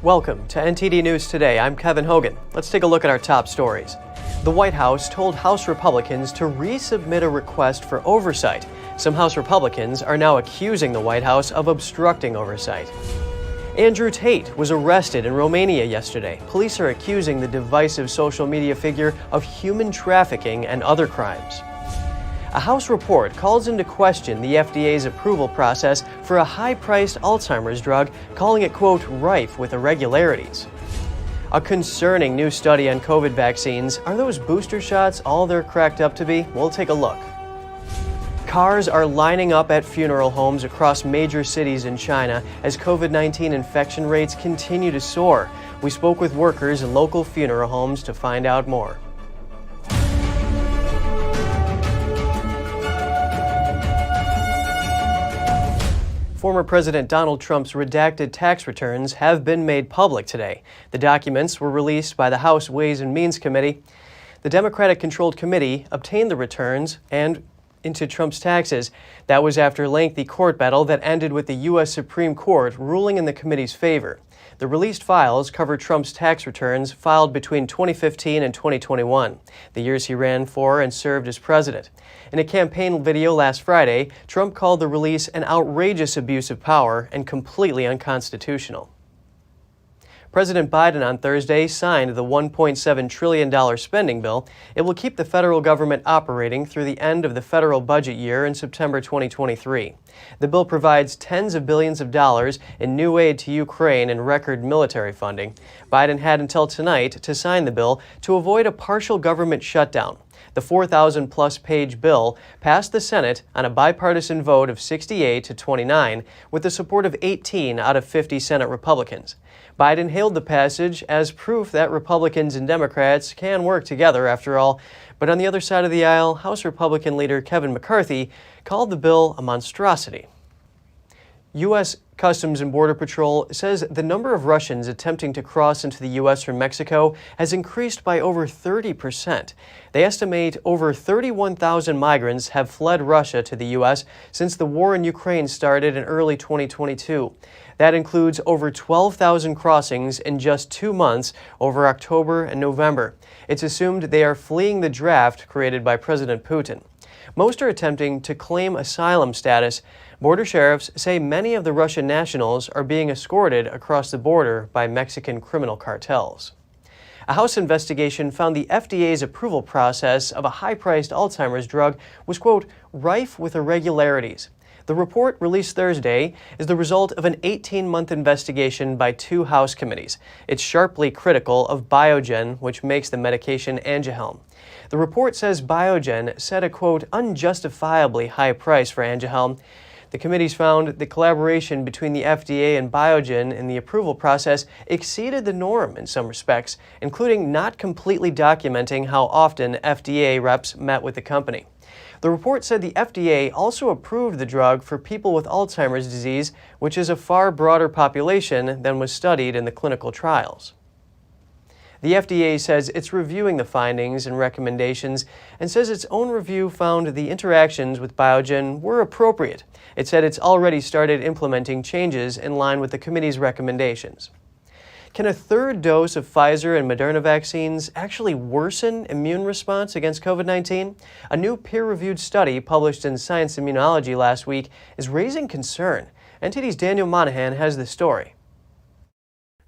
Welcome to NTD News Today. I'm Kevin Hogan. Let's take a look at our top stories. The White House told House Republicans to resubmit a request for oversight. Some House Republicans are now accusing the White House of obstructing oversight. Andrew Tate was arrested in Romania yesterday. Police are accusing the divisive social media figure of human trafficking and other crimes. A House report calls into question the FDA's approval process for a high-priced Alzheimer's drug, calling it, quote, rife with irregularities. A concerning new study on COVID vaccines. Are those booster shots all they're cracked up to be? We'll take a look. Cars are lining up at funeral homes across major cities in China as COVID-19 infection rates continue to soar. We spoke with workers in local funeral homes to find out more. Former President Donald Trump's redacted tax returns have been made public today. The documents were released by the House Ways and Means Committee. The Democratic-controlled committee obtained the returns and into Trump's taxes. That was after a lengthy court battle that ended with the U.S. Supreme Court ruling in the committee's favor. The released files cover Trump's tax returns filed between 2015 and 2021, the years he ran for and served as president. In a campaign video last Friday, Trump called the release an outrageous abuse of power and completely unconstitutional. President Biden on Thursday signed the $1.7 trillion spending bill. It will keep the federal government operating through the end of the federal budget year in September 2023. The bill provides tens of billions of dollars in new aid to Ukraine and record military funding. Biden had until tonight to sign the bill to avoid a partial government shutdown. The 4,000-plus page bill passed the Senate on a bipartisan vote of 68 to 29, with the support of 18 out of 50 Senate Republicans. Biden hailed the passage as proof that Republicans and Democrats can work together after all. But on the other side of the aisle, House Republican leader Kevin McCarthy called the bill a monstrosity. U.S. Customs and Border Patrol says the number of Russians attempting to cross into the U.S. from Mexico has increased by over 30%. They estimate over 31,000 migrants have fled Russia to the U.S. since the war in Ukraine started in early 2022. That includes over 12,000 crossings in just 2 months over October and November. It's assumed they are fleeing the draft created by President Putin. Most are attempting to claim asylum status. Border sheriffs say many of the Russian nationals are being escorted across the border by Mexican criminal cartels. A House investigation found the FDA's approval process of a high-priced Alzheimer's drug was, quote, rife with irregularities. The report, released Thursday, is the result of an 18-month investigation by 2 House committees. It's sharply critical of Biogen, which makes the medication Aduhelm. The report says Biogen set a, quote, unjustifiably high price for Aduhelm. The committees found the collaboration between the FDA and Biogen in the approval process exceeded the norm in some respects, including not completely documenting how often FDA reps met with the company. The report said the FDA also approved the drug for people with Alzheimer's disease, which is a far broader population than was studied in the clinical trials. The FDA says it's reviewing the findings and recommendations and says its own review found the interactions with Biogen were appropriate. It said it's already started implementing changes in line with the committee's recommendations. Can a third dose of Pfizer and Moderna vaccines actually worsen immune response against COVID-19? A new peer-reviewed study published in Science Immunology last week is raising concern. NTD's Daniel Monahan has the story.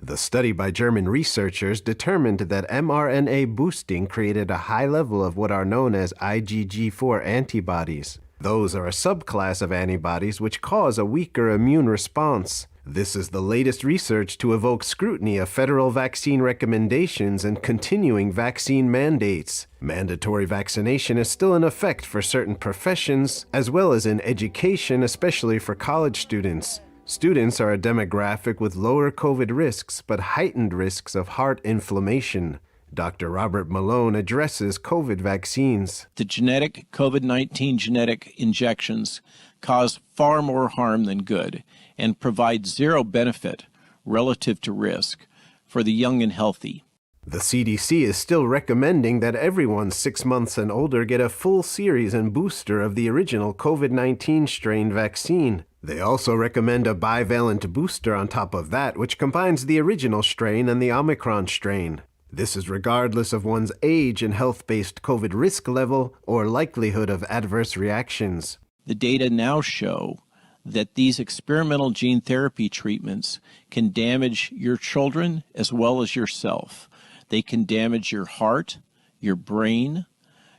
The study by German researchers determined that mRNA boosting created a high level of what are known as IgG4 antibodies. Those are a subclass of antibodies which cause a weaker immune response. This is the latest research to evoke scrutiny of federal vaccine recommendations and continuing vaccine mandates. Mandatory vaccination is still in effect for certain professions, as well as in education, especially for college students. Students are a demographic with lower COVID risks, but heightened risks of heart inflammation. Dr. Robert Malone addresses COVID vaccines. The genetic COVID-19 genetic injections cause far more harm than good and provide zero benefit relative to risk for the young and healthy. The CDC is still recommending that everyone 6 months and older get a full series and booster of the original COVID-19 strain vaccine. They also recommend a bivalent booster on top of that, which combines the original strain and the Omicron strain. This is regardless of one's age and health-based COVID risk level or likelihood of adverse reactions. The data now show that these experimental gene therapy treatments can damage your children as well as yourself. They can damage your heart, your brain,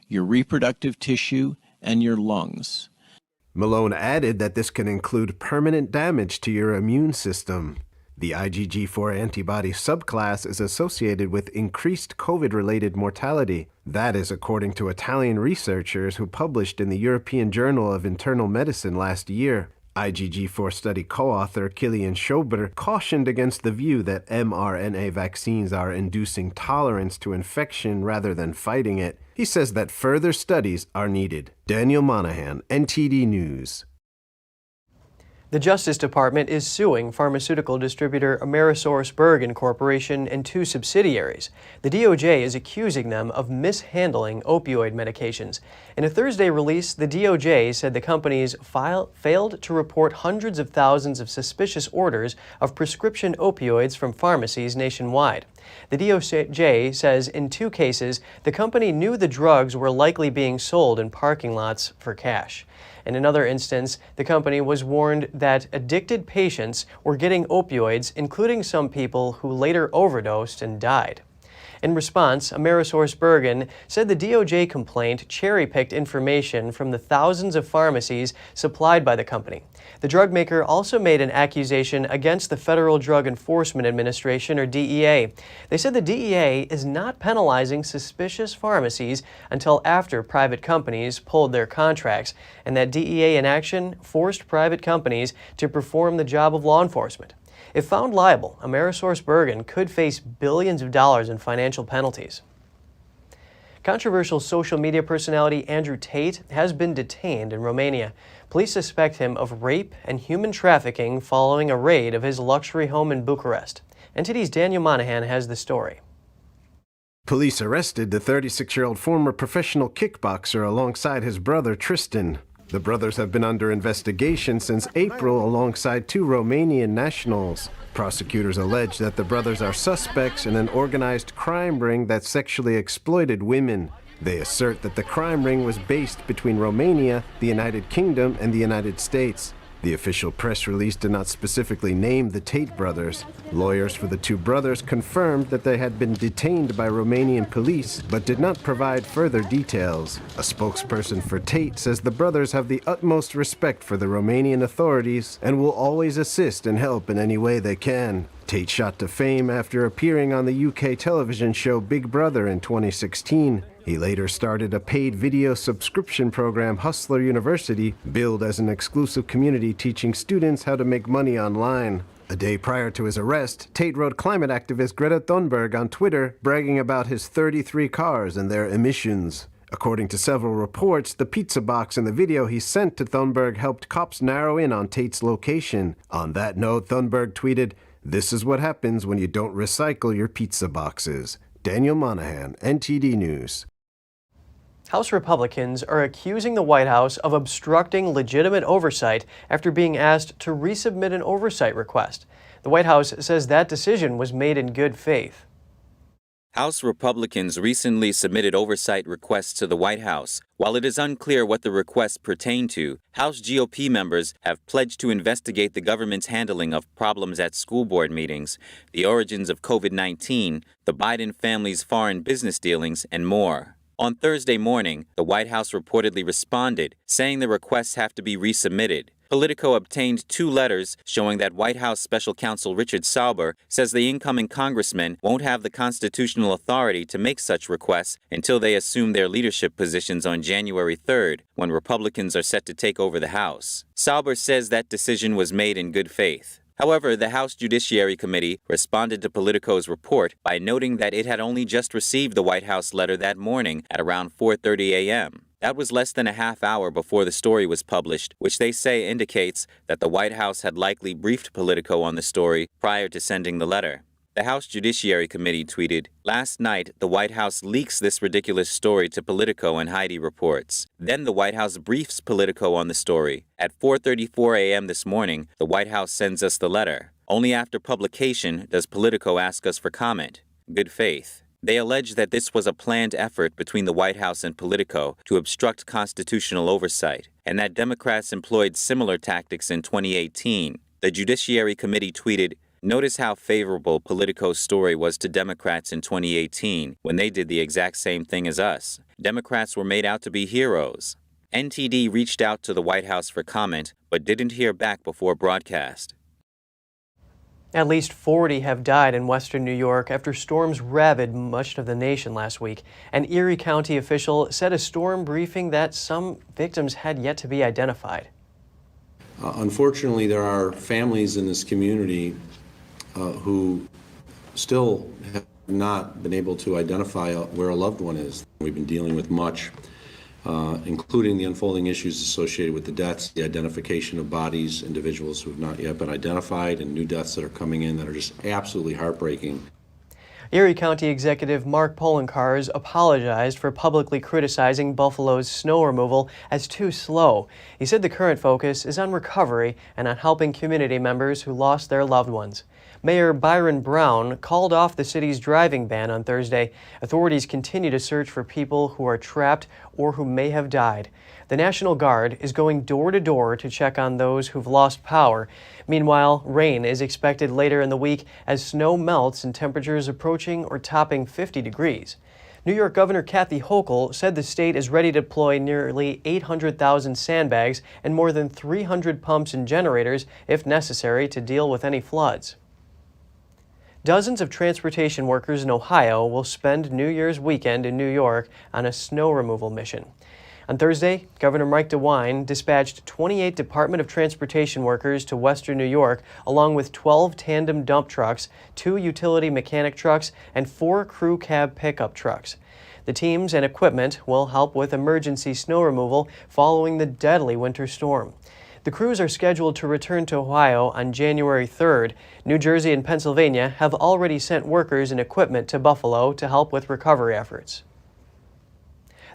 your reproductive tissue, and your lungs. Malone added that this can include permanent damage to your immune system. The IgG4 antibody subclass is associated with increased COVID-related mortality. That is according to Italian researchers who published in the European Journal of Internal Medicine last year. IgG4 study co-author Kilian Schober cautioned against the view that mRNA vaccines are inducing tolerance to infection rather than fighting it. He says that further studies are needed. Daniel Monahan, NTD News. The Justice Department is suing pharmaceutical distributor AmerisourceBergen Corporation and 2 subsidiaries. The DOJ is accusing them of mishandling opioid medications. In a Thursday release, the DOJ said the companies failed to report hundreds of thousands of suspicious orders of prescription opioids from pharmacies nationwide. The DOJ says in 2 cases, the company knew the drugs were likely being sold in parking lots for cash. In another instance, the company was warned that addicted patients were getting opioids, including some people who later overdosed and died. In response, AmerisourceBergen said the DOJ complaint cherry-picked information from the thousands of pharmacies supplied by the company. The drug maker also made an accusation against the Federal Drug Enforcement Administration, or DEA. They said the DEA is not penalizing suspicious pharmacies until after private companies pulled their contracts, and that DEA inaction forced private companies to perform the job of law enforcement. If found liable, AmerisourceBergen could face billions of dollars in financial penalties. Controversial social media personality Andrew Tate has been detained in Romania. Police suspect him of rape and human trafficking following a raid of his luxury home in Bucharest. NTD's Daniel Monahan has the story. Police arrested the 36-year-old former professional kickboxer alongside his brother Tristan. The brothers have been under investigation since April alongside 2 Romanian nationals. Prosecutors allege that the brothers are suspects in an organized crime ring that sexually exploited women. They assert that the crime ring was based between Romania, the United Kingdom, and the United States. The official press release did not specifically name the Tate brothers. Lawyers for the 2 brothers confirmed that they had been detained by Romanian police, but did not provide further details. A spokesperson for Tate says the brothers have the utmost respect for the Romanian authorities and will always assist and help in any way they can. Tate shot to fame after appearing on the UK television show Big Brother in 2016. He later started a paid video subscription program, Hustler University, billed as an exclusive community teaching students how to make money online. A day prior to his arrest, Tate wrote climate activist Greta Thunberg on Twitter, bragging about his 33 cars and their emissions. According to several reports, the pizza box in the video he sent to Thunberg helped cops narrow in on Tate's location. On that note, Thunberg tweeted, "This is what happens when you don't recycle your pizza boxes." Daniel Monahan, NTD News. House Republicans are accusing the White House of obstructing legitimate oversight after being asked to resubmit an oversight request. The White House says that decision was made in good faith. House Republicans recently submitted oversight requests to the White House. While it is unclear what the requests pertain to, House GOP members have pledged to investigate the government's handling of problems at school board meetings, the origins of COVID-19, the Biden family's foreign business dealings, and more. On Thursday morning, the White House reportedly responded, saying the requests have to be resubmitted. Politico obtained 2 letters showing that White House Special Counsel Richard Sauber says the incoming congressmen won't have the constitutional authority to make such requests until they assume their leadership positions on January 3rd, when Republicans are set to take over the House. Sauber says that decision was made in good faith. However, the House Judiciary Committee responded to Politico's report by noting that it had only just received the White House letter that morning at around 4:30 a.m. That was less than a half hour before the story was published, which they say indicates that the White House had likely briefed Politico on the story prior to sending the letter. The House Judiciary Committee tweeted, "Last night, the White House leaks this ridiculous story to Politico and Heidi reports. Then the White House briefs Politico on the story. At 4:34 a.m. this morning, the White House sends us the letter. Only after publication does Politico ask us for comment. Good faith." They allege that this was a planned effort between the White House and Politico to obstruct constitutional oversight, and that Democrats employed similar tactics in 2018. The Judiciary Committee tweeted, "Notice how favorable Politico's story was to Democrats in 2018 when they did the exact same thing as us. Democrats were made out to be heroes." NTD reached out to the White House for comment, but didn't hear back before broadcast. At least 40 have died in western New York after storms ravaged much of the nation last week. An Erie County official said a storm briefing that some victims had yet to be identified. Unfortunately, there are families in this community who still have not been able to identify where a loved one is. We've been dealing with much, including the unfolding issues associated with the deaths, the identification of bodies, individuals who have not yet been identified, and new deaths that are coming in that are just absolutely heartbreaking. Erie County Executive Mark Poloncarz apologized for publicly criticizing Buffalo's snow removal as too slow. He said the current focus is on recovery and on helping community members who lost their loved ones. Mayor Byron Brown called off the city's driving ban on Thursday. Authorities continue to search for people who are trapped or who may have died. The National Guard is going door to door to check on those who've lost power. Meanwhile, rain is expected later in the week as snow melts and temperatures approaching or topping 50 degrees. New York Governor Kathy Hochul said the state is ready to deploy nearly 800,000 sandbags and more than 300 pumps and generators if necessary to deal with any floods. Dozens of transportation workers in Ohio will spend New Year's weekend in New York on a snow removal mission. On Thursday, Governor Mike DeWine dispatched 28 Department of Transportation workers to western New York, along with 12 tandem dump trucks, 2 utility mechanic trucks, and 4 crew cab pickup trucks. The teams and equipment will help with emergency snow removal following the deadly winter storm. The crews are scheduled to return to Ohio on January 3rd. New Jersey and Pennsylvania have already sent workers and equipment to Buffalo to help with recovery efforts.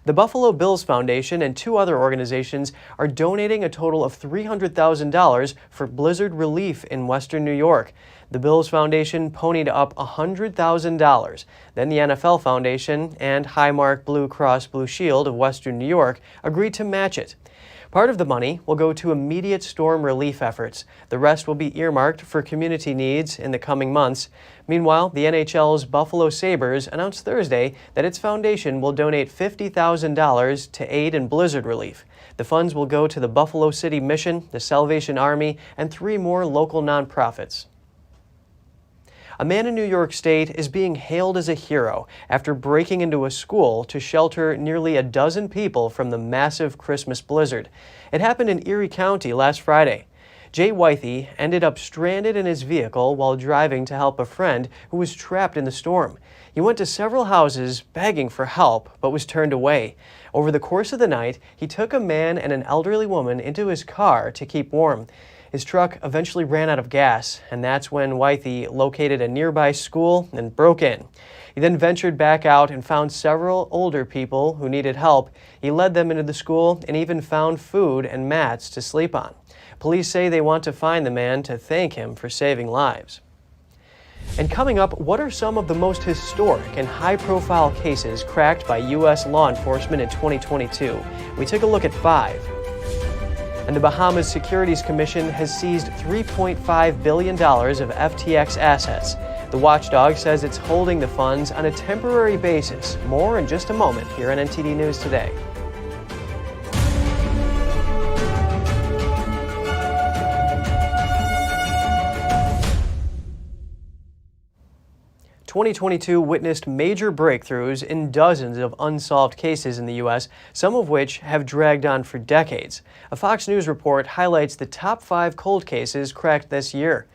The Buffalo Bills Foundation and 2 other organizations are donating a total of $300,000 for blizzard relief in western New York. The Bills Foundation ponied up $100,000. Then the NFL Foundation and Highmark Blue Cross Blue Shield of western New York agreed to match it. Part of the money will go to immediate storm relief efforts. The rest will be earmarked for community needs in the coming months. Meanwhile, the NHL's Buffalo Sabres announced Thursday that its foundation will donate $50,000 to aid in blizzard relief. The funds will go to the Buffalo City Mission, the Salvation Army, and 3 more local nonprofits. A man in New York State is being hailed as a hero after breaking into a school to shelter nearly a dozen people from the massive Christmas blizzard. It happened in Erie County last Friday. Jay Wythe ended up stranded in his vehicle while driving to help a friend who was trapped in the storm. He went to several houses begging for help, but was turned away. Over the course of the night, he took a man and an elderly woman into his car to keep warm. His truck eventually ran out of gas, and that's when Wythe located a nearby school and broke in. He then ventured back out and found several older people who needed help. He led them into the school and even found food and mats to sleep on. Police say they want to find the man to thank him for saving lives. And coming up, what are some of the most historic and high-profile cases cracked by U.S. law enforcement in 2022? We take a look at 5. And the Bahamas Securities Commission has seized $3.5 billion of FTX assets. The watchdog says it's holding the funds on a temporary basis. More in just a moment here on NTD News Today. 2022 witnessed major breakthroughs in dozens of unsolved cases in the U.S., some of which have dragged on for decades. A Fox News report highlights the top 5 cold cases cracked this year.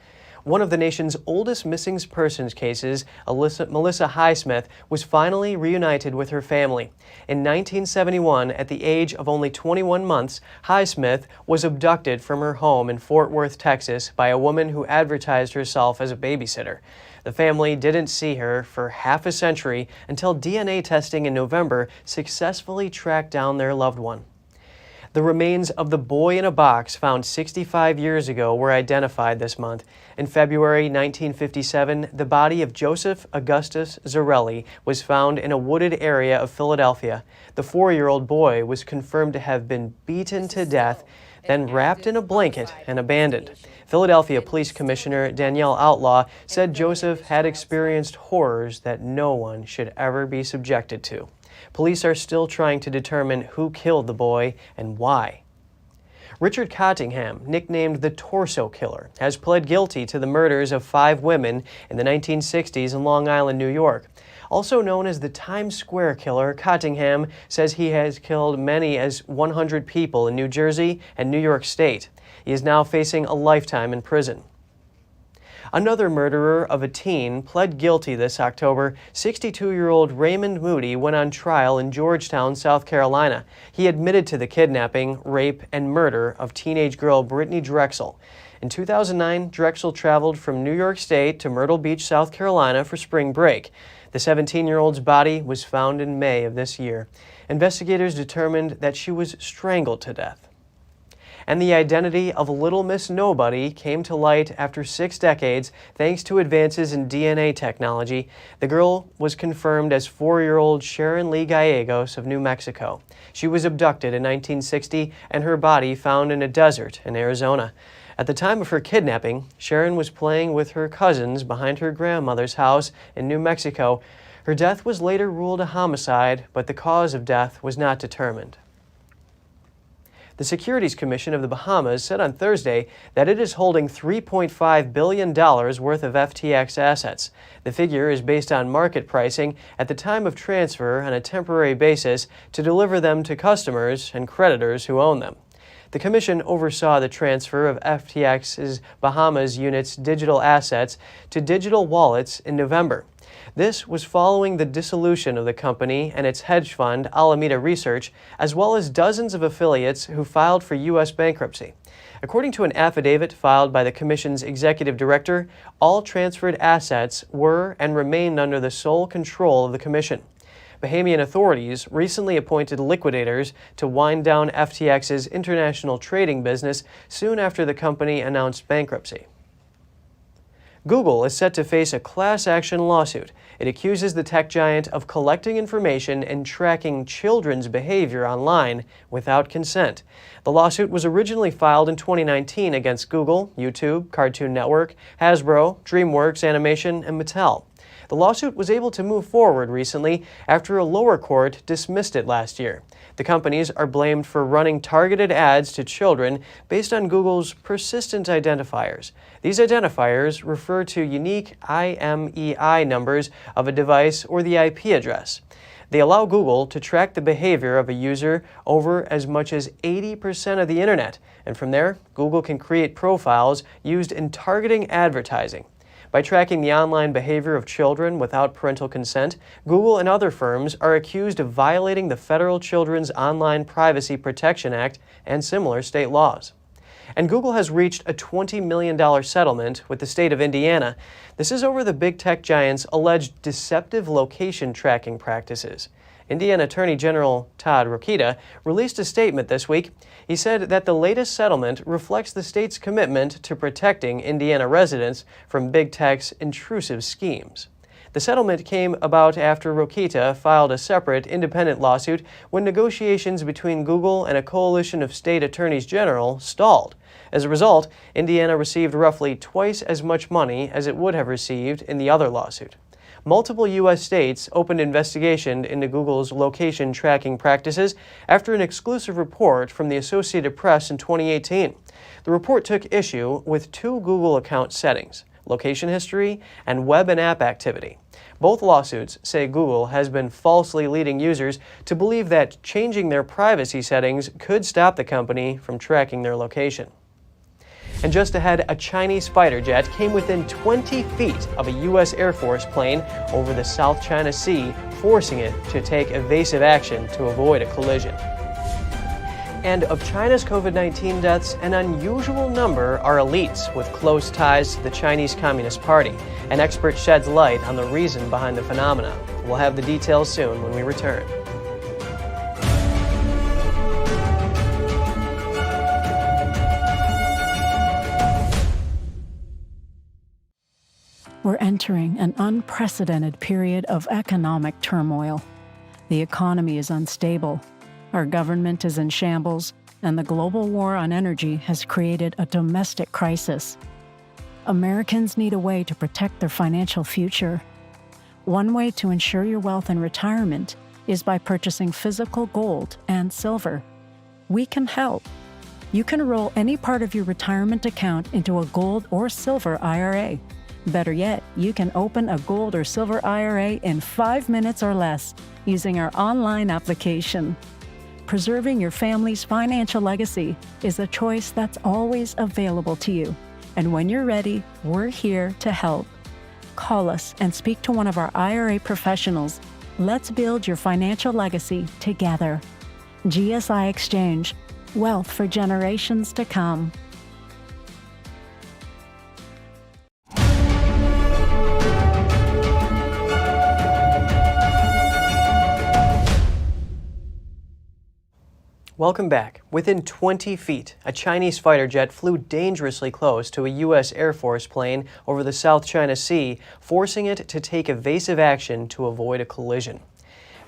One of the nation's oldest missing persons cases, Melissa Highsmith, was finally reunited with her family. In 1971, at the age of only 21 months, Highsmith was abducted from her home in Fort Worth, Texas, by a woman who advertised herself as a babysitter. The family didn't see her for half a century until DNA testing in November successfully tracked down their loved one. The remains of the boy in a box found 65 years ago were identified this month. In February 1957, the body of Joseph Augustus Zarelli was found in a wooded area of Philadelphia. The 4-year-old boy was confirmed to have been beaten to death, then wrapped in a blanket and abandoned. Philadelphia Police Commissioner Danielle Outlaw said Joseph had experienced horrors that no one should ever be subjected to. Police are still trying to determine who killed the boy and why. Richard Cottingham, nicknamed the Torso Killer, has pled guilty to the murders of 5 women in the 1960s in Long Island, New York. Also known as the Times Square Killer, Cottingham says he has killed many as 100 people in New Jersey and New York State. He is now facing a lifetime in prison. Another murderer of a teen pled guilty this October. 62-year-old Raymond Moody went on trial in Georgetown, South Carolina. He admitted to the kidnapping, rape, and murder of teenage girl Brittanee Drexel. In 2009, Drexel traveled from New York State to Myrtle Beach, South Carolina for spring break. The 17-year-old's body was found in May of this year. Investigators determined that she was strangled to death. And the identity of Little Miss Nobody came to light after 6 decades thanks to advances in DNA technology. The girl was confirmed as 4-year-old Sharon Lee Gallegos of New Mexico. She was abducted in 1960 and her body found in a desert in Arizona. At the time of her kidnapping, Sharon was playing with her cousins behind her grandmother's house in New Mexico. Her death was later ruled a homicide, but the cause of death was not determined. The Securities Commission of the Bahamas said on Thursday that it is holding $3.5 billion worth of FTX assets. The figure is based on market pricing at the time of transfer on a temporary basis to deliver them to customers and creditors who own them. The Commission oversaw the transfer of FTX's Bahamas unit's digital assets to digital wallets in November. This was following the dissolution of the company and its hedge fund, Alameda Research, as well as dozens of affiliates who filed for U.S. bankruptcy. According to an affidavit filed by the Commission's executive director, all transferred assets were and remained under the sole control of the Commission. Bahamian authorities recently appointed liquidators to wind down FTX's international trading business soon after the company announced bankruptcy. Google is set to face a class action lawsuit. It accuses the tech giant of collecting information and tracking children's behavior online without consent. The lawsuit was originally filed in 2019 against Google, YouTube, Cartoon Network, Hasbro, DreamWorks Animation, and Mattel. The lawsuit was able to move forward recently after a lower court dismissed it last year. The companies are blamed for running targeted ads to children based on Google's persistent identifiers. These identifiers refer to unique IMEI numbers of a device or the IP address. They allow Google to track the behavior of a user over as much as 80% of the internet, and from there, Google can create profiles used in targeting advertising. By tracking the online behavior of children without parental consent, Google and other firms are accused of violating the Federal Children's Online Privacy Protection Act and similar state laws. And Google has reached a $20 million settlement with the state of Indiana. This is over the big tech giant's alleged deceptive location tracking practices. Indiana Attorney General Todd Rokita released a statement this week. He said that the latest settlement reflects the state's commitment to protecting Indiana residents from big tech's intrusive schemes. The settlement came about after Rokita filed a separate independent lawsuit when negotiations between Google and a coalition of state attorneys general stalled. As a result, Indiana received roughly twice as much money as it would have received in the other lawsuit. Multiple U.S. states opened investigation into Google's location tracking practices after an exclusive report from the Associated Press in 2018. The report took issue with 2 Google account settings: location history and web and app activity. Both lawsuits say Google has been falsely leading users to believe that changing their privacy settings could stop the company from tracking their location. And just ahead, a Chinese fighter jet came within 20 feet of a U.S. Air Force plane over the South China Sea, forcing it to take evasive action to avoid a collision. And of China's COVID-19 deaths, an unusual number are elites with close ties to the Chinese Communist Party. An expert sheds light on the reason behind the phenomena. We'll have the details soon when we return. We're entering an unprecedented period of economic turmoil. The economy is unstable, our government is in shambles, and the global war on energy has created a domestic crisis. Americans need a way to protect their financial future. One way to ensure your wealth in retirement is by purchasing physical gold and silver. We can help. You can roll any part of your retirement account into a gold or silver IRA. Better yet, you can open a gold or silver IRA in 5 minutes or less using our online application. Preserving your family's financial legacy is a choice that's always available to you. And when you're ready, we're here to help. Call us and speak to one of our IRA professionals. Let's build your financial legacy together. GSI Exchange, wealth for generations to come. Welcome back. Within 20 feet, a Chinese fighter jet flew dangerously close to a U.S. Air Force plane over the South China Sea, forcing it to take evasive action to avoid a collision.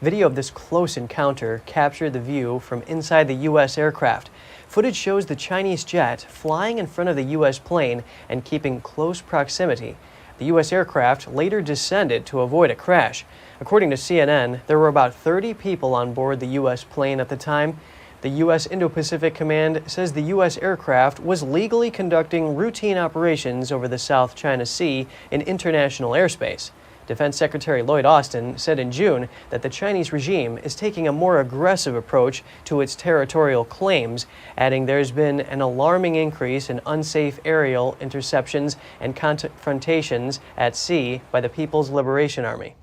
Video of this close encounter captured the view from inside the U.S. aircraft. Footage shows the Chinese jet flying in front of the U.S. plane and keeping close proximity. The U.S. aircraft later descended to avoid a crash. According to CNN, there were about 30 people on board the U.S. plane at the time. The U.S. Indo-Pacific Command says the U.S. aircraft was legally conducting routine operations over the South China Sea in international airspace. Defense Secretary Lloyd Austin said in June that the Chinese regime is taking a more aggressive approach to its territorial claims, adding there's been an alarming increase in unsafe aerial interceptions and confrontations at sea by the People's Liberation Army.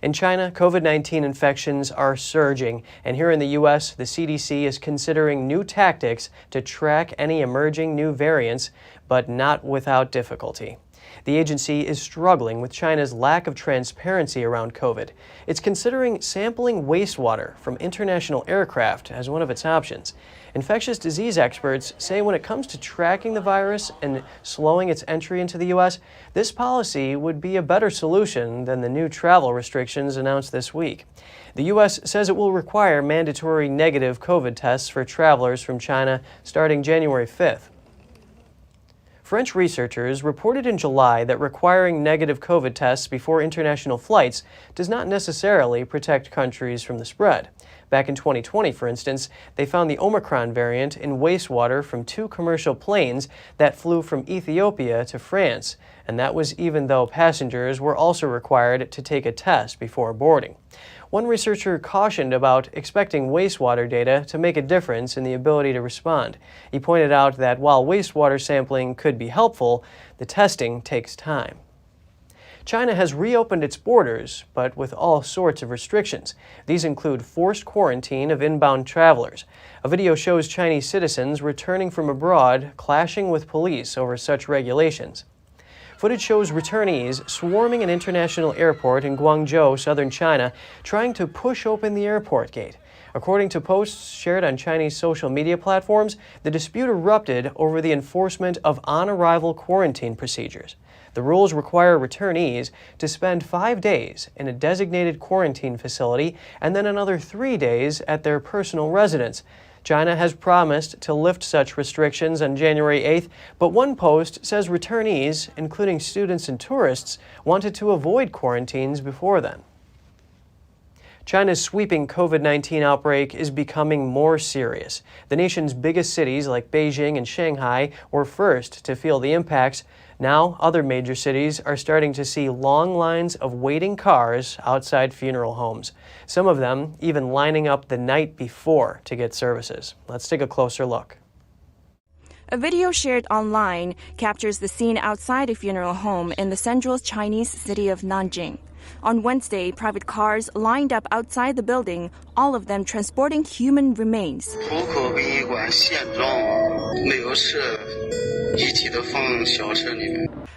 In China, COVID-19 infections are surging, and here in the U.S., the CDC is considering new tactics to track any emerging new variants, but not without difficulty. The agency is struggling with China's lack of transparency around COVID. It's considering sampling wastewater from international aircraft as one of its options. Infectious disease experts say when it comes to tracking the virus and slowing its entry into the U.S., this policy would be a better solution than the new travel restrictions announced this week. The U.S. says it will require mandatory negative COVID tests for travelers from China starting January 5th. French researchers reported in July that requiring negative COVID tests before international flights does not necessarily protect countries from the spread. Back in 2020, for instance, they found the Omicron variant in wastewater from 2 commercial planes that flew from Ethiopia to France, and that was even though passengers were also required to take a test before boarding. One researcher cautioned about expecting wastewater data to make a difference in the ability to respond. He pointed out that while wastewater sampling could be helpful, the testing takes time. China has reopened its borders, but with all sorts of restrictions. These include forced quarantine of inbound travelers. A video shows Chinese citizens returning from abroad clashing with police over such regulations. Footage shows returnees swarming an international airport in Guangzhou, southern China, trying to push open the airport gate. According to posts shared on Chinese social media platforms, the dispute erupted over the enforcement of on-arrival quarantine procedures. The rules require returnees to spend 5 days in a designated quarantine facility and then another 3 days at their personal residence. China has promised to lift such restrictions on January 8th, but one post says returnees, including students and tourists, wanted to avoid quarantines before then. China's sweeping COVID-19 outbreak is becoming more serious. The nation's biggest cities like Beijing and Shanghai were first to feel the impacts. Now, other major cities are starting to see long lines of waiting cars outside funeral homes. Some of them even lining up the night before to get services. Let's take a closer look. A video shared online captures the scene outside a funeral home in the central Chinese city of Nanjing. On Wednesday, private cars lined up outside the building, all of them transporting human remains.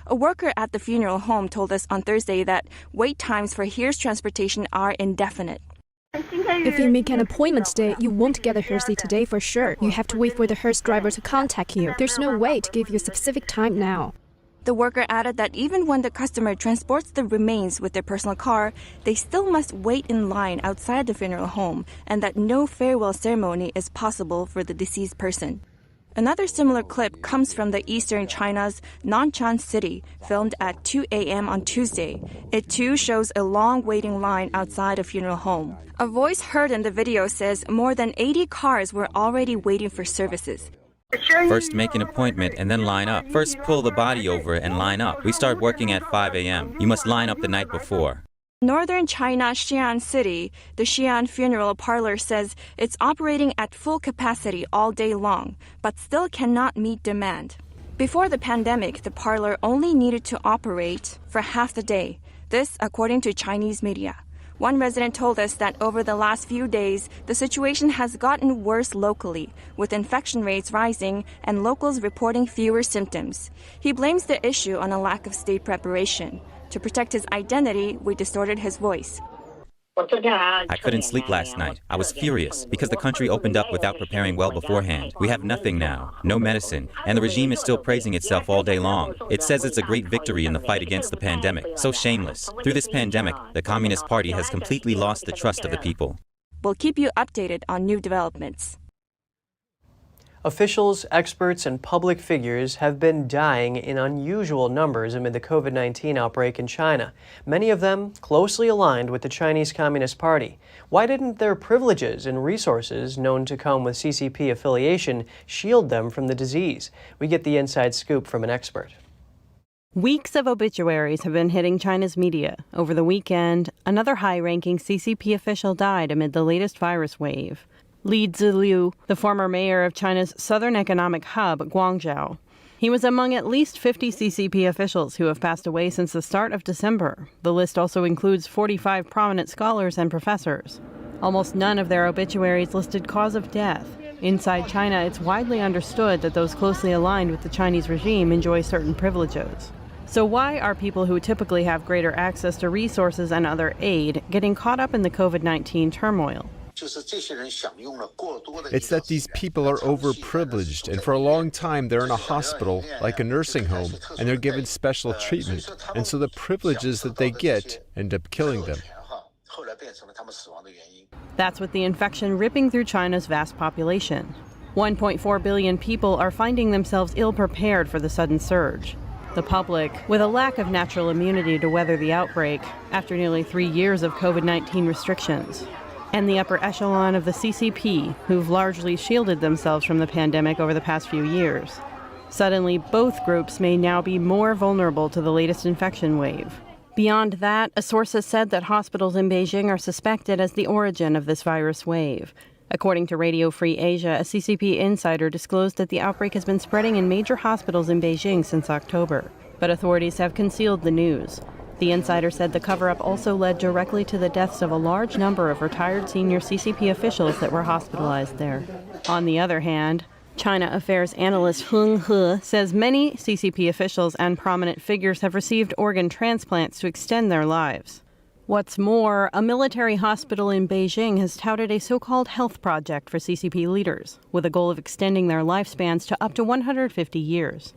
A worker at the funeral home told us on Thursday that wait times for hearse transportation are indefinite. If you make an appointment today, you won't get a hearse today for sure. You have to wait for the hearse driver to contact you. There's no way to give you a specific time now. The worker added that even when the customer transports the remains with their personal car, they still must wait in line outside the funeral home, and that no farewell ceremony is possible for the deceased person. Another similar clip comes from the eastern China's Nanshan city, filmed at 2 a.m. on Tuesday. It too shows a long waiting line outside a funeral home. A voice heard in the video says more than 80 cars were already waiting for services. First make an appointment and then line up. First pull the body over and line up. We start working at 5 a.m. You must line up the night before. Northern China Xi'an City, the Xi'an Funeral Parlor says it's operating at full capacity all day long, but still cannot meet demand. Before the pandemic, the parlor only needed to operate for half the day. This, according to Chinese media. One resident told us that over the last few days, the situation has gotten worse locally, with infection rates rising and locals reporting fewer symptoms. He blames the issue on a lack of state preparation. To protect his identity, we distorted his voice. I couldn't sleep last night. I was furious because the country opened up without preparing well beforehand. We have nothing now, no medicine, and the regime is still praising itself all day long. It says it's a great victory in the fight against the pandemic. So shameless. Through this pandemic, the Communist Party has completely lost the trust of the people. We'll keep you updated on new developments. Officials, experts, and public figures have been dying in unusual numbers amid the COVID-19 outbreak in China, many of them closely aligned with the Chinese Communist Party. Why didn't their privileges and resources known to come with CCP affiliation shield them from the disease? We get the inside scoop from an expert. Weeks of obituaries have been hitting China's media. Over the weekend, another high-ranking CCP official died amid the latest virus wave. Li Ziliu, the former mayor of China's southern economic hub, Guangzhou. He was among at least 50 CCP officials who have passed away since the start of December. The list also includes 45 prominent scholars and professors. Almost none of their obituaries listed cause of death. Inside China, it's widely understood that those closely aligned with the Chinese regime enjoy certain privileges. So why are people who typically have greater access to resources and other aid getting caught up in the COVID-19 turmoil? It's that these people are overprivileged, and for a long time they're in a hospital, like a nursing home, and they're given special treatment, and so the privileges that they get end up killing them. That's with the infection ripping through China's vast population. 1.4 billion people are finding themselves ill-prepared for the sudden surge. The public, with a lack of natural immunity to weather the outbreak after nearly 3 years of COVID-19 restrictions. And the upper echelon of the CCP, who've largely shielded themselves from the pandemic over the past few years. Suddenly, both groups may now be more vulnerable to the latest infection wave. Beyond that, a source has said that hospitals in Beijing are suspected as the origin of this virus wave. According to Radio Free Asia, a CCP insider disclosed that the outbreak has been spreading in major hospitals in Beijing since October. But authorities have concealed the news. The insider said the cover-up also led directly to the deaths of a large number of retired senior CCP officials that were hospitalized there. On the other hand, China affairs analyst Hung He says many CCP officials and prominent figures have received organ transplants to extend their lives. What's more, a military hospital in Beijing has touted a so-called health project for CCP leaders, with a goal of extending their lifespans to up to 150 years.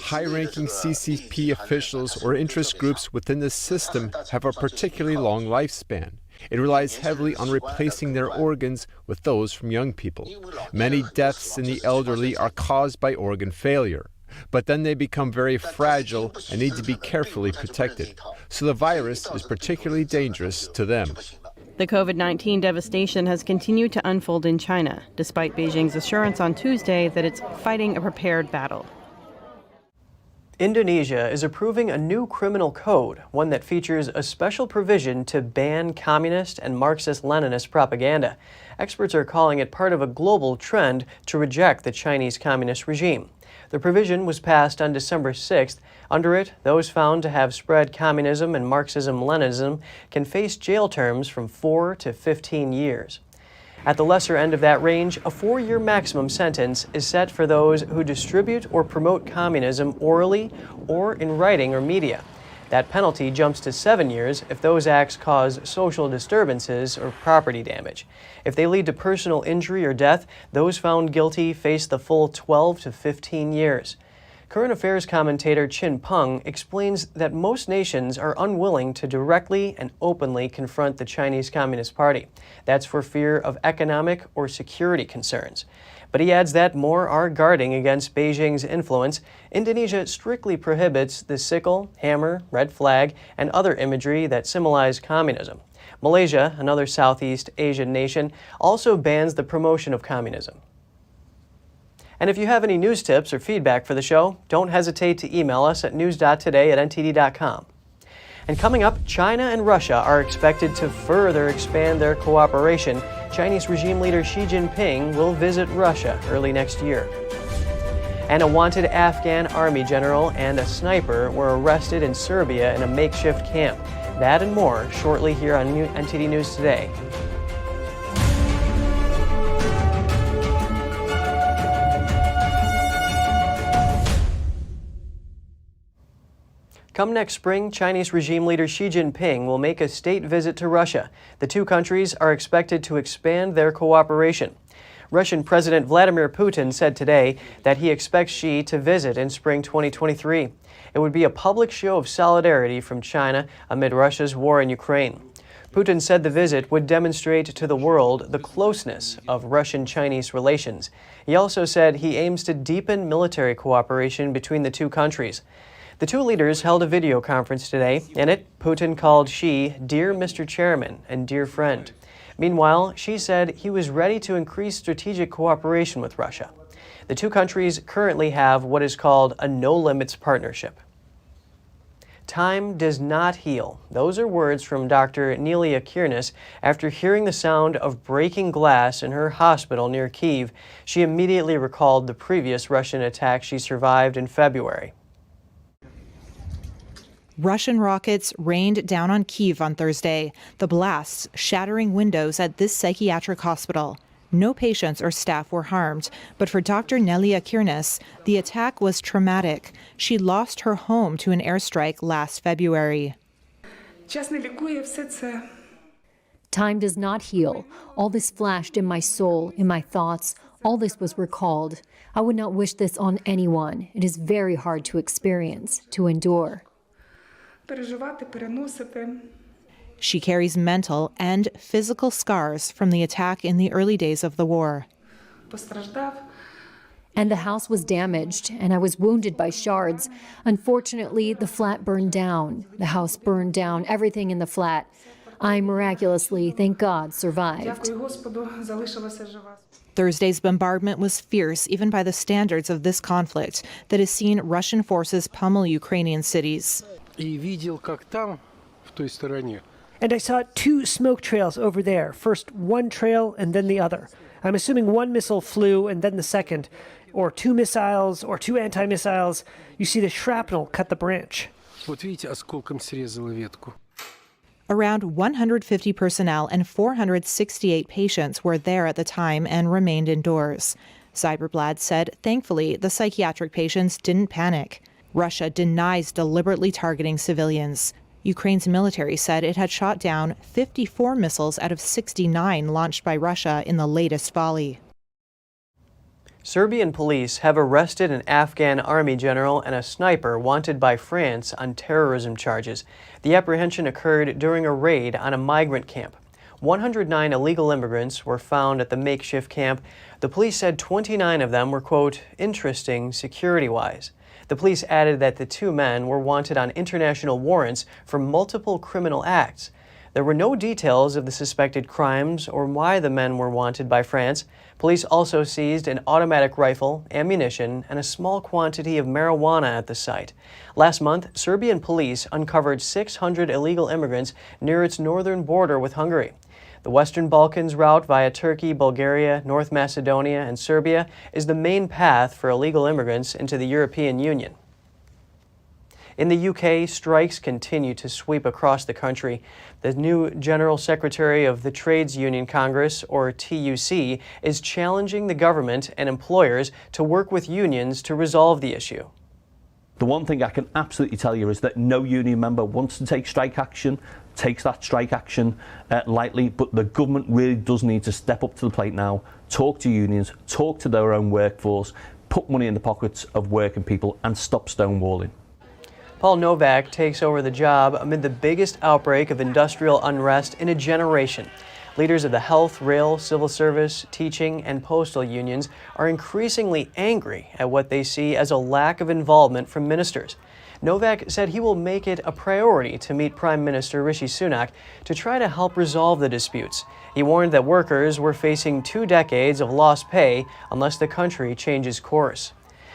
High-ranking CCP officials or interest groups within the system have a particularly long lifespan. It relies heavily on replacing their organs with those from young people. Many deaths in the elderly are caused by organ failure, but then they become very fragile and need to be carefully protected. So the virus is particularly dangerous to them. The COVID-19 devastation has continued to unfold in China, despite Beijing's assurance on Tuesday that it's fighting a prepared battle. Indonesia is approving a new criminal code, one that features a special provision to ban communist and Marxist-Leninist propaganda. Experts are calling it part of a global trend to reject the Chinese communist regime. The provision was passed on December 6th. Under it, those found to have spread communism and Marxism-Leninism can face jail terms from 4 to 15 years. At the lesser end of that range, a 4-year maximum sentence is set for those who distribute or promote communism orally or in writing or media. That penalty jumps to 7 years if those acts cause social disturbances or property damage. If they lead to personal injury or death, those found guilty face the full 12 to 15 years. Current affairs commentator Chin Peng explains that most nations are unwilling to directly and openly confront the Chinese Communist Party. That's for fear of economic or security concerns. But he adds that more are guarding against Beijing's influence. Indonesia strictly prohibits the sickle, hammer, red flag, and other imagery that symbolize communism. Malaysia, another Southeast Asian nation, also bans the promotion of communism. And if you have any news tips or feedback for the show, don't hesitate to email us at news.today@ntd.com. And coming up, China and Russia are expected to further expand their cooperation. Chinese regime leader Xi Jinping will visit Russia early next year. And a wanted Afghan army general and a sniper were arrested in Serbia in a makeshift camp. That and more shortly here on NTD News Today. Come next spring, Chinese regime leader Xi Jinping will make a state visit to Russia. The two countries are expected to expand their cooperation. Russian President Vladimir Putin said today that he expects Xi to visit in spring 2023. It would be a public show of solidarity from China amid Russia's war in Ukraine. Putin said the visit would demonstrate to the world the closeness of Russian-Chinese relations. He also said he aims to deepen military cooperation between the two countries. The two leaders held a video conference today. In it, Putin called Xi "Dear Mr. Chairman" and "Dear Friend." Meanwhile, Xi said he was ready to increase strategic cooperation with Russia. The two countries currently have what is called a no-limits partnership. Time does not heal. Those are words from Dr. Nelia Kiernes after hearing the sound of breaking glass in her hospital near Kyiv. She immediately recalled the previous Russian attack she survived in February. Russian rockets rained down on Kyiv on Thursday, the blasts shattering windows at this psychiatric hospital. No patients or staff were harmed, but for Dr. Nelia Kiernes, the attack was traumatic. She lost her home to an airstrike last February. Time does not heal. All this flashed in my soul, in my thoughts. All this was recalled. I would not wish this on anyone. It is very hard to experience, to endure. She carries mental and physical scars from the attack in the early days of the war. And the house was damaged, and I was wounded by shards. Unfortunately, the flat burned down. The house burned down, everything in the flat. I miraculously, thank God, survived. Thursday's bombardment was fierce even by the standards of this conflict that has seen Russian forces pummel Ukrainian cities. And I saw two smoke trails over there. First one trail and then the other. I'm assuming one missile flew and then the second, or two missiles or two anti-missiles. You see the shrapnel cut the branch. Around 150 personnel and 468 patients were there at the time and remained indoors. Cyberblad said, thankfully, the psychiatric patients didn't panic. Russia denies deliberately targeting civilians. Ukraine's military said it had shot down 54 missiles out of 69 launched by Russia in the latest volley. Serbian police have arrested an Afghan army general and a sniper wanted by France on terrorism charges. The apprehension occurred during a raid on a migrant camp. 109 illegal immigrants were found at the makeshift camp. The police said 29 of them were, quote, interesting security-wise. The police added that the two men were wanted on international warrants for multiple criminal acts. There were no details of the suspected crimes or why the men were wanted by France. Police also seized an automatic rifle, ammunition, and a small quantity of marijuana at the site. Last month, Serbian police uncovered 600 illegal immigrants near its northern border with Hungary. The Western Balkans route via Turkey, Bulgaria, North Macedonia, and Serbia is the main path for illegal immigrants into the European Union. In the UK, strikes continue to sweep across the country. The new General Secretary of the Trades Union Congress, or TUC, is challenging the government and employers to work with unions to resolve the issue. The one thing I can absolutely tell you is that no union member wants to take strike action, takes that strike action lightly, but the government really does need to step up to the plate now, talk to unions, talk to their own workforce, put money in the pockets of working people and stop stonewalling. Paul Novak takes over the job amid the biggest outbreak of industrial unrest in a generation. Leaders of the health, rail, civil service, teaching, and postal unions are increasingly angry at what they see as a lack of involvement from ministers. Novak said he will make it a priority to meet Prime Minister Rishi Sunak to try to help resolve the disputes. He warned that workers were facing 2 decades of lost pay unless the country changes course.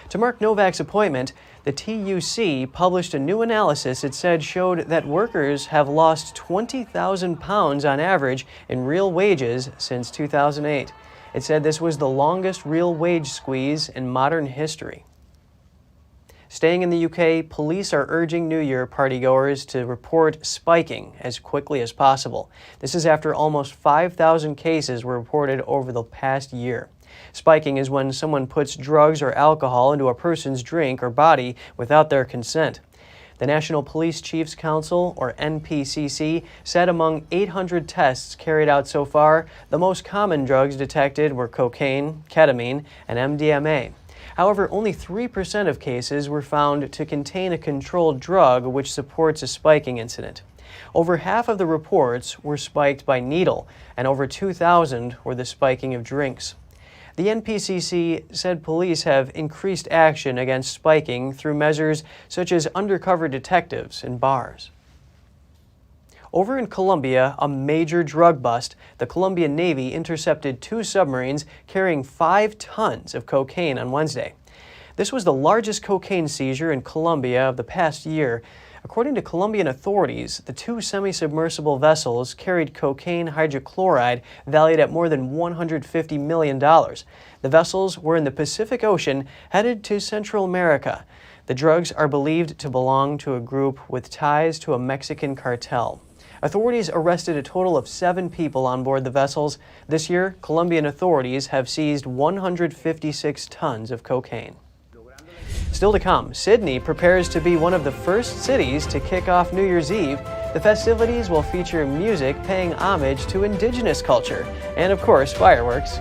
To mark Novak's appointment, the TUC published a new analysis it said showed that workers have lost 20,000 pounds on average in real wages since 2008. It said this was the longest real wage squeeze in modern history. Staying in the UK, police are urging New Year partygoers to report spiking as quickly as possible. This is after almost 5,000 cases were reported over the past year. Spiking is when someone puts drugs or alcohol into a person's drink or body without their consent. The National Police Chiefs Council, or NPCC, said among 800 tests carried out so far, the most common drugs detected were cocaine, ketamine, and MDMA. However, only 3% of cases were found to contain a controlled drug which supports a spiking incident. Over half of the reports were spiked by needle, and over 2,000 were the spiking of drinks. The NPCC said police have increased action against spiking through measures such as undercover detectives in bars. Over in Colombia, a major drug bust. The Colombian Navy intercepted 2 submarines carrying 5 tons of cocaine on Wednesday. This was the largest cocaine seizure in Colombia of the past year. According to Colombian authorities, the 2 semi-submersible vessels carried cocaine hydrochloride valued at more than $150 million. The vessels were in the Pacific Ocean headed to Central America. The drugs are believed to belong to a group with ties to a Mexican cartel. Authorities arrested a total of 7 people on board the vessels. This year, Colombian authorities have seized 156 tons of cocaine. Still to come, Sydney prepares to be one of the first cities to kick off New Year's Eve. The festivities will feature music paying homage to indigenous culture and, of course, fireworks.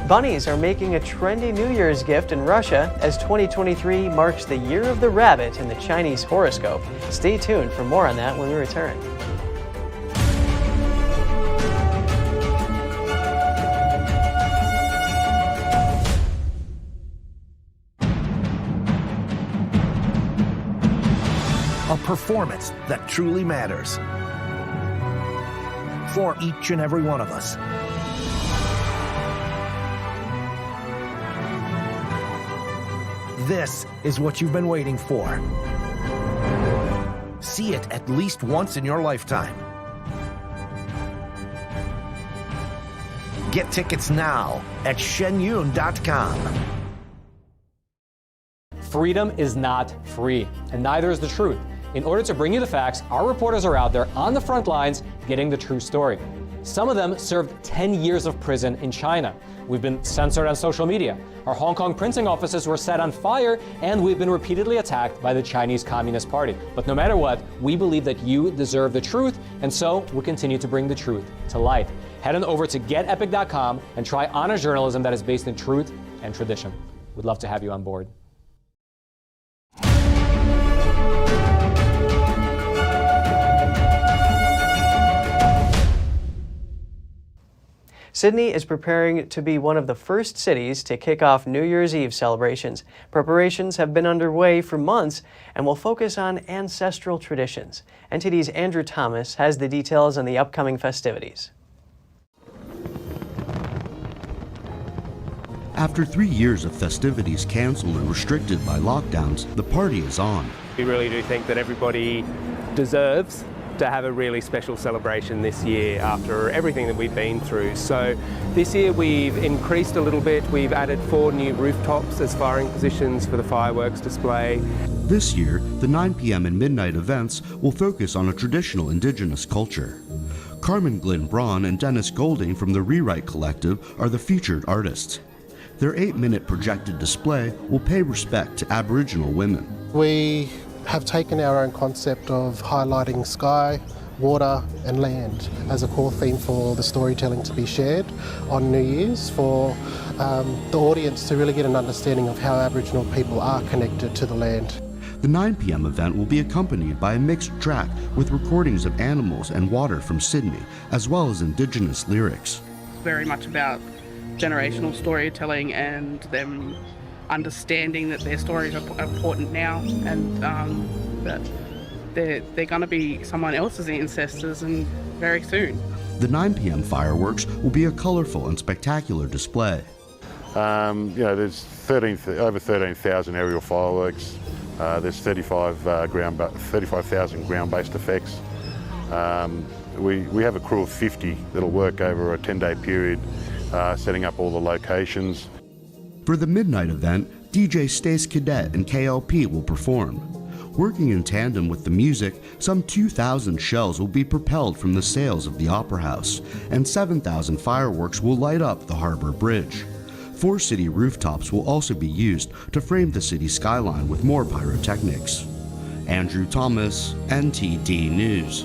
Bunnies are making a trendy New Year's gift in Russia as 2023 marks the Year of the Rabbit in the Chinese horoscope. Stay tuned for more on that when we return. A performance that truly matters for each and every one of us. This is what you've been waiting for. See it at least once in your lifetime. Get tickets now at shenyun.com. Freedom is not free, and neither is the truth. In order to bring you the facts, our reporters are out there on the front lines getting the true story. Some of them served 10 years of prison in China. We've been censored on social media. Our Hong Kong printing offices were set on fire, and we've been repeatedly attacked by the Chinese Communist Party. But no matter what, we believe that you deserve the truth, and so we continue to bring the truth to light. Head on over to getepic.com and try honest journalism that is based in truth and tradition. We'd love to have you on board. Sydney is preparing to be one of the first cities to kick off New Year's Eve celebrations. Preparations have been underway for months and will focus on ancestral traditions. NTD's Andrew Thomas has the details on the upcoming festivities. After 3 years of festivities canceled and restricted by lockdowns, the party is on. We really do think that everybody deserves to have a really special celebration this year after everything that we've been through. So this year we've increased a little bit. We've added 4 new rooftops as firing positions for the fireworks display. This year, the 9 p.m. and midnight events will focus on a traditional Indigenous culture. Carmen Glynn Braun and Dennis Golding from the Rewrite Collective are the featured artists. Their 8-minute projected display will pay respect to Aboriginal women. We have taken our own concept of highlighting sky, water and land as a core theme for the storytelling to be shared on New Year's for the audience to really get an understanding of how Aboriginal people are connected to the land. The 9 p.m. event will be accompanied by a mixed track with recordings of animals and water from Sydney, as well as Indigenous lyrics. Very much about generational storytelling and them understanding that their stories are important now and that they're going to be someone else's ancestors and very soon. The 9 p.m. fireworks will be a colorful and spectacular display. There's over 13,000 aerial fireworks. There's 35,000 ground-based effects. We have a crew of 50 that'll work over a 10-day period, setting up all the locations. For the midnight event, DJ Stace Cadet and KLP will perform. Working in tandem with the music, some 2,000 shells will be propelled from the sails of the Opera House, and 7,000 fireworks will light up the Harbour Bridge. 4 city rooftops will also be used to frame the city skyline with more pyrotechnics. Andrew Thomas, NTD News.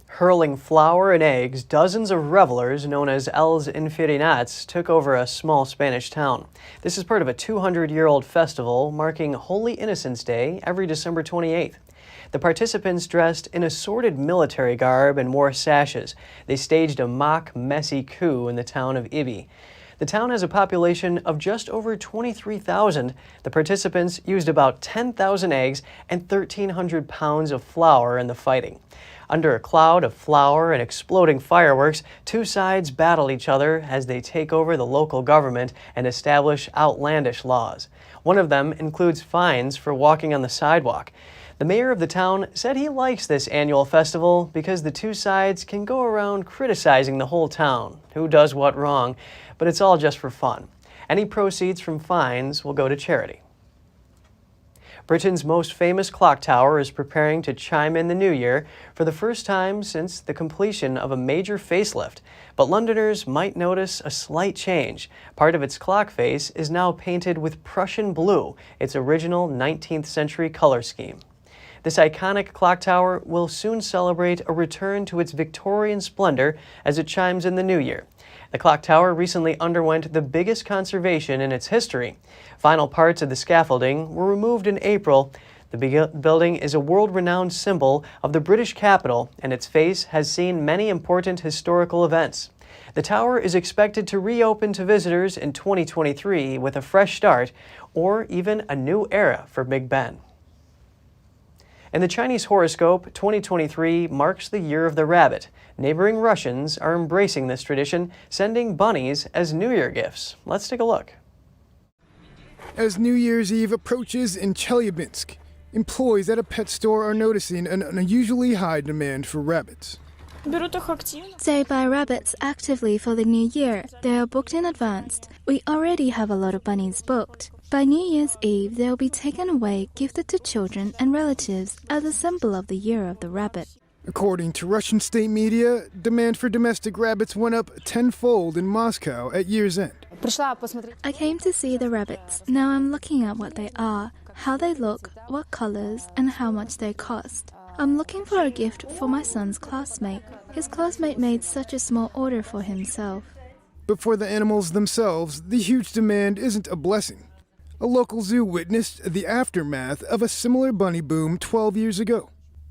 Hurling flour and eggs, dozens of revelers known as Els Inferinats took over a small Spanish town. This is part of a 200-year-old festival marking Holy Innocents' Day every December 28th. The participants dressed in assorted military garb and wore sashes. They staged a mock, messy coup in the town of Erie. The town has a population of just over 23,000. The participants used about 10,000 eggs and 1,300 pounds of flour in the fighting. Under a cloud of flour and exploding fireworks, 2 sides battle each other as they take over the local government and establish outlandish laws. One of them includes fines for walking on the sidewalk. The mayor of the town said he likes this annual festival because the 2 sides can go around criticizing the whole town, who does what wrong, but it's all just for fun. Any proceeds from fines will go to charity. Britain's most famous clock tower is preparing to chime in the new year for the first time since the completion of a major facelift. But Londoners might notice a slight change. Part of its clock face is now painted with Prussian blue, its original 19th century color scheme. This iconic clock tower will soon celebrate a return to its Victorian splendor as it chimes in the new year. The clock tower recently underwent the biggest conservation in its history. Final parts of the scaffolding were removed in April. The building is a world-renowned symbol of the British capital, and its face has seen many important historical events. The tower is expected to reopen to visitors in 2023 with a fresh start, or even a new era for Big Ben. In the Chinese horoscope, 2023 marks the year of the rabbit. Neighboring Russians are embracing this tradition, sending bunnies as New Year gifts. Let's take a look. As New Year's Eve approaches in Chelyabinsk, employees at a pet store are noticing an unusually high demand for rabbits. They buy rabbits actively for the new year. They are booked in advance. We already have a lot of bunnies booked. By New Year's Eve, they will be taken away, gifted to children and relatives as a symbol of the year of the rabbit. According to Russian state media, demand for domestic rabbits went up tenfold in Moscow at year's end. I came to see the rabbits. Now I'm looking at what they are, how they look, what colors, and how much they cost. I'm looking for a gift for my son's classmate. His classmate made such a small order for himself. But for the animals themselves, the huge demand isn't a blessing. A local zoo witnessed the aftermath of a similar bunny boom 12 years ago.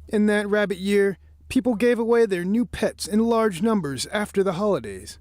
In that rabbit year, people gave away their new pets in large numbers after the holidays.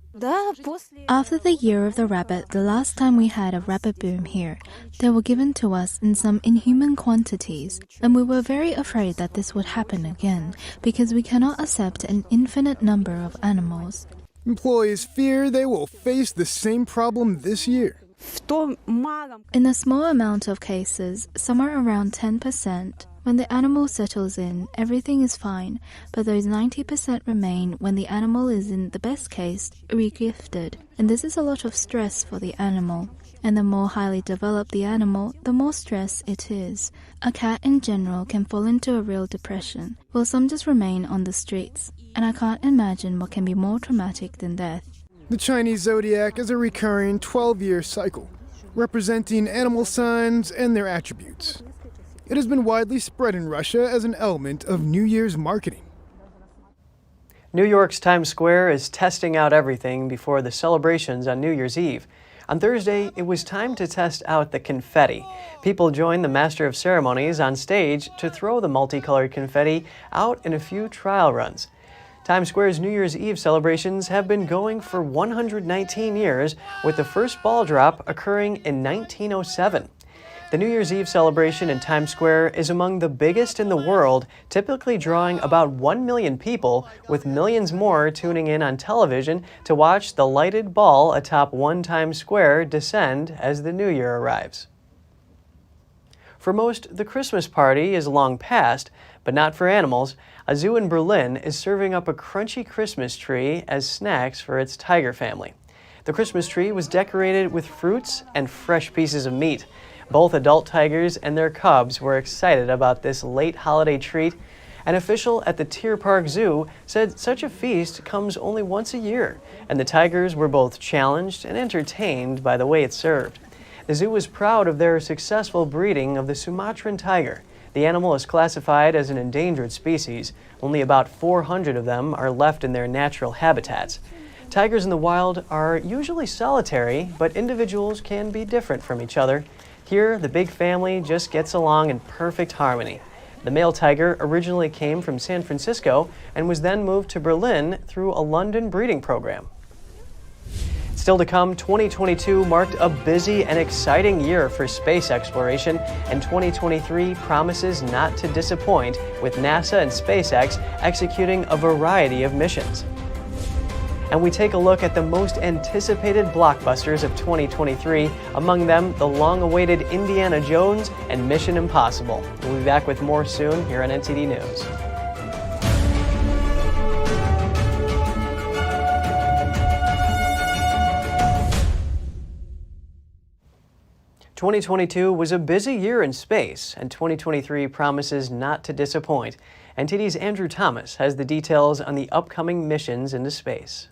After the year of the rabbit, the last time we had a rabbit boom here, they were given to us in some inhuman quantities, and we were very afraid that this would happen again, because we cannot accept an infinite number of animals. Employees fear they will face the same problem this year. In a small amount of cases, somewhere around 10%, when the animal settles in, everything is fine, but those 90% remain when the animal is, in the best case, regifted. And this is a lot of stress for the animal. And the more highly developed the animal, the more stress it is. A cat in general can fall into a real depression, while some just remain on the streets. And I can't imagine what can be more traumatic than death. The Chinese zodiac is a recurring 12-year cycle, representing animal signs and their attributes. It has been widely spread in Russia as an element of New Year's marketing. New York's Times Square is testing out everything before the celebrations on New Year's Eve. On Thursday, it was time to test out the confetti. People joined the Master of Ceremonies on stage to throw the multicolored confetti out in a few trial runs. Times Square's New Year's Eve celebrations have been going for 119 years, with the first ball drop occurring in 1907. The New Year's Eve celebration in Times Square is among the biggest in the world, typically drawing about 1 million people, with millions more tuning in on television to watch the lighted ball atop One Times Square descend as the new year arrives. For most, the Christmas party is long past, but not for animals. A zoo in Berlin is serving up a crunchy Christmas tree as snacks for its tiger family. The Christmas tree was decorated with fruits and fresh pieces of meat. Both adult tigers and their cubs were excited about this late holiday treat. An official at the Tier Park Zoo said such a feast comes only once a year, and the tigers were both challenged and entertained by the way it's served. The zoo is proud of their successful breeding of the Sumatran tiger. The animal is classified as an endangered species. Only about 400 of them are left in their natural habitats. Tigers in the wild are usually solitary, but individuals can be different from each other. Here, the big family just gets along in perfect harmony. The male tiger originally came from San Francisco and was then moved to Berlin through a London breeding program. Still to come, 2022 marked a busy and exciting year for space exploration, and 2023 promises not to disappoint, with NASA and SpaceX executing a variety of missions. And we take a look at the most anticipated blockbusters of 2023, among them the long-awaited Indiana Jones and Mission Impossible. We'll be back with more soon here on NTD News. "2022 was a busy year in space, and 2023 promises not to disappoint." NTD's Andrew Thomas has the details on the upcoming missions into space.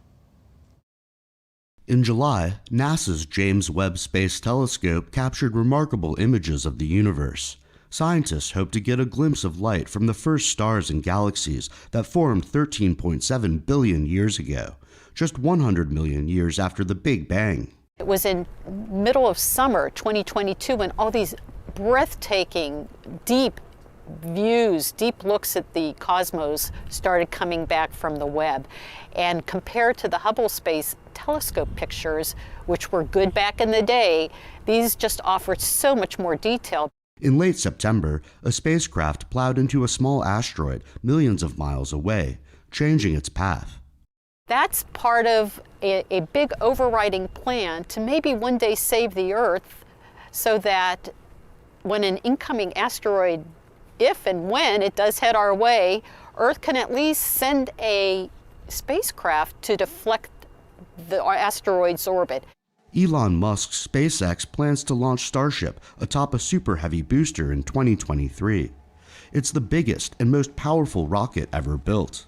In July, NASA's James Webb Space Telescope captured remarkable images of the universe. Scientists hope to get a glimpse of light from the first stars and galaxies that formed 13.7 billion years ago, just 100 million years after the Big Bang. It was in middle of summer 2022 when all these breathtaking, deep views, deep looks at the cosmos started coming back from the Webb. And compared to the Hubble Space Telescope pictures, which were good back in the day, these just offered so much more detail. In late September, a spacecraft plowed into a small asteroid millions of miles away, changing its path. That's part of a big overriding plan to maybe one day save the Earth, so that when an incoming asteroid, if and when it does head our way, Earth can at least send a spacecraft to deflect the asteroid's orbit. Elon Musk's SpaceX plans to launch Starship atop a Super Heavy booster in 2023. It's the biggest and most powerful rocket ever built.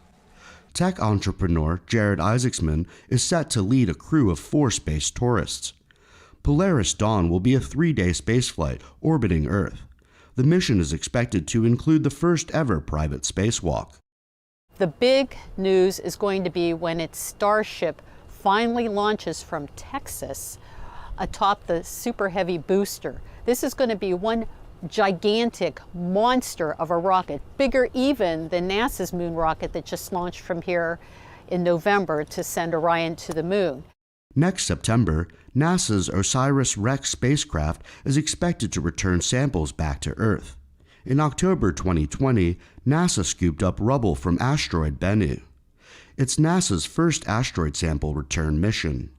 Tech entrepreneur Jared Isaacman is set to lead a crew of 4 space tourists. Polaris Dawn will be a 3-day spaceflight orbiting Earth. The mission is expected to include the first ever private spacewalk. The big news is going to be when its Starship finally launches from Texas atop the Super Heavy booster. This is going to be one gigantic monster of a rocket, bigger even than NASA's moon rocket that just launched from here in November to send Orion to the moon. Next September, NASA's OSIRIS-REx spacecraft is expected to return samples back to Earth. In October 2020, NASA scooped up rubble from asteroid Bennu. It's NASA's first asteroid sample return mission.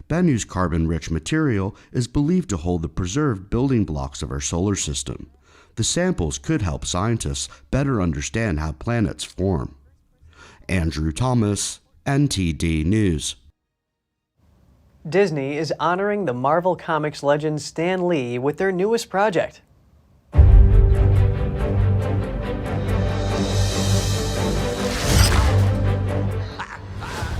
Bennu's carbon-rich material is believed to hold the preserved building blocks of our solar system. The samples could help scientists better understand how planets form. Andrew Thomas, NTD News. Disney is honoring the Marvel Comics legend Stan Lee with their newest project.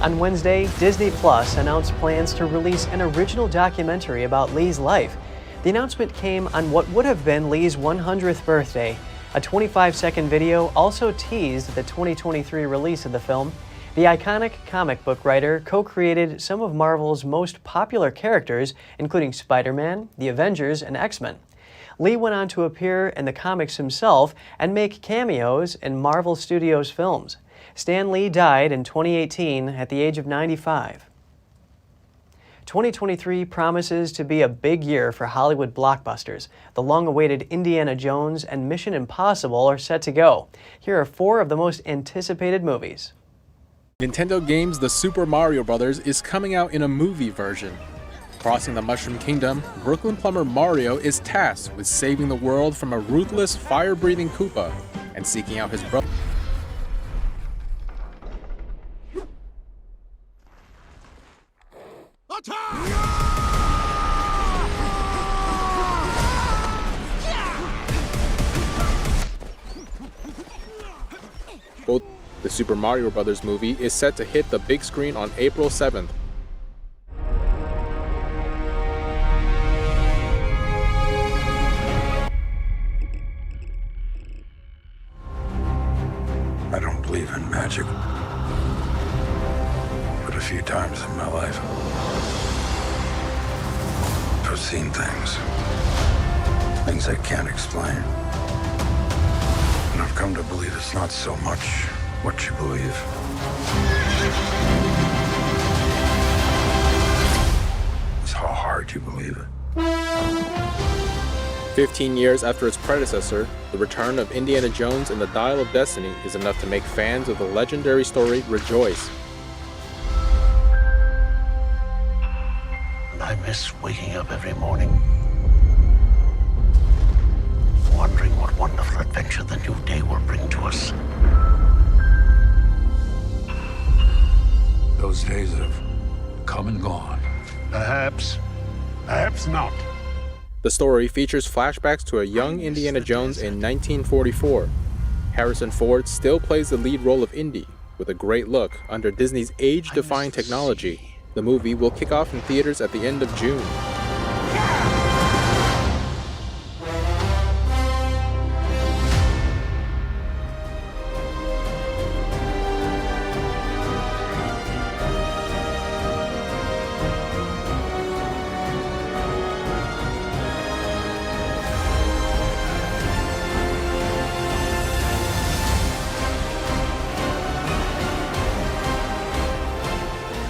On Wednesday, Disney Plus announced plans to release an original documentary about Lee's life. The announcement came on what would have been Lee's 100th birthday. A 25-second video also teased the 2023 release of the film. The iconic comic book writer co-created some of Marvel's most popular characters, including Spider-Man, the Avengers, and X-Men. Lee went on to appear in the comics himself and make cameos in Marvel Studios films. Stan Lee died in 2018 at the age of 95. 2023 promises to be a big year for Hollywood blockbusters. The long-awaited Indiana Jones and Mission Impossible are set to go. Here are 4 of the most anticipated movies. Nintendo games The Super Mario Bros. Is coming out in a movie version. Crossing the Mushroom Kingdom, Brooklyn plumber Mario is tasked with saving the world from a ruthless, fire-breathing Koopa and seeking out his brother. Both the Super Mario Bros. Movie is set to hit the big screen on April 7th. I don't believe in magic, but a few times in my life, I've seen things I can't explain. And I've come to believe it's not so much what you believe. It's how hard you believe it. 15 years after its predecessor, the return of Indiana Jones and the Dial of Destiny is enough to make fans of the legendary story rejoice. And I miss waking up every morning, wondering what wonderful adventure the new day will bring to us. Those days have come and gone. Perhaps not. The story features flashbacks to a young Indiana Jones in 1944. Harrison Ford still plays the lead role of Indy, with a great look under Disney's age-defying technology. The movie will kick off in theaters at the end of June.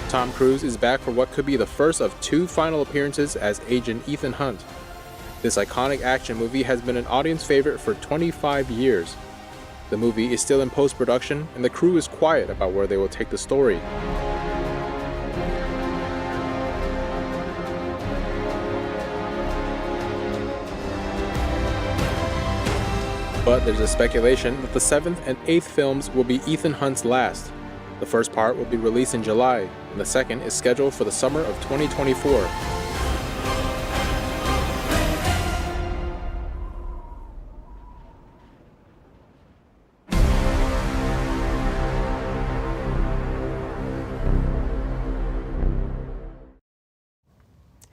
Tom Cruise is back for what could be the first of 2 final appearances as Agent Ethan Hunt. This iconic action movie has been an audience favorite for 25 years. The movie is still in post-production, and the crew is quiet about where they will take the story. But there's a speculation that the 7th and 8th films will be Ethan Hunt's last. The first part will be released in July, and the second is scheduled for the summer of 2024.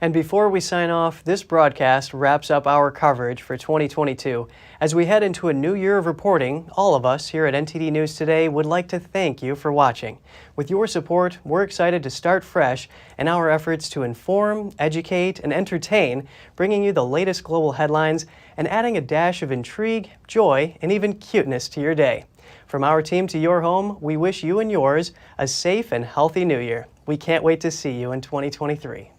And before we sign off, this broadcast wraps up our coverage for 2022. As we head into a new year of reporting, all of us here at NTD News Today would like to thank you for watching. With your support, we're excited to start fresh in our efforts to inform, educate, and entertain, bringing you the latest global headlines and adding a dash of intrigue, joy, and even cuteness to your day. From our team to your home, we wish you and yours a safe and healthy new year. We can't wait to see you in 2023.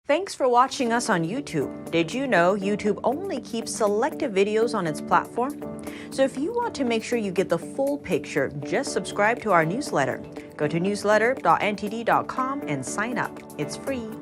Thanks for watching us on YouTube. Did you know YouTube only keeps selective videos on its platform? So if you want to make sure you get the full picture, just subscribe to our newsletter. Go to newsletter.ntd.com and sign up. It's free.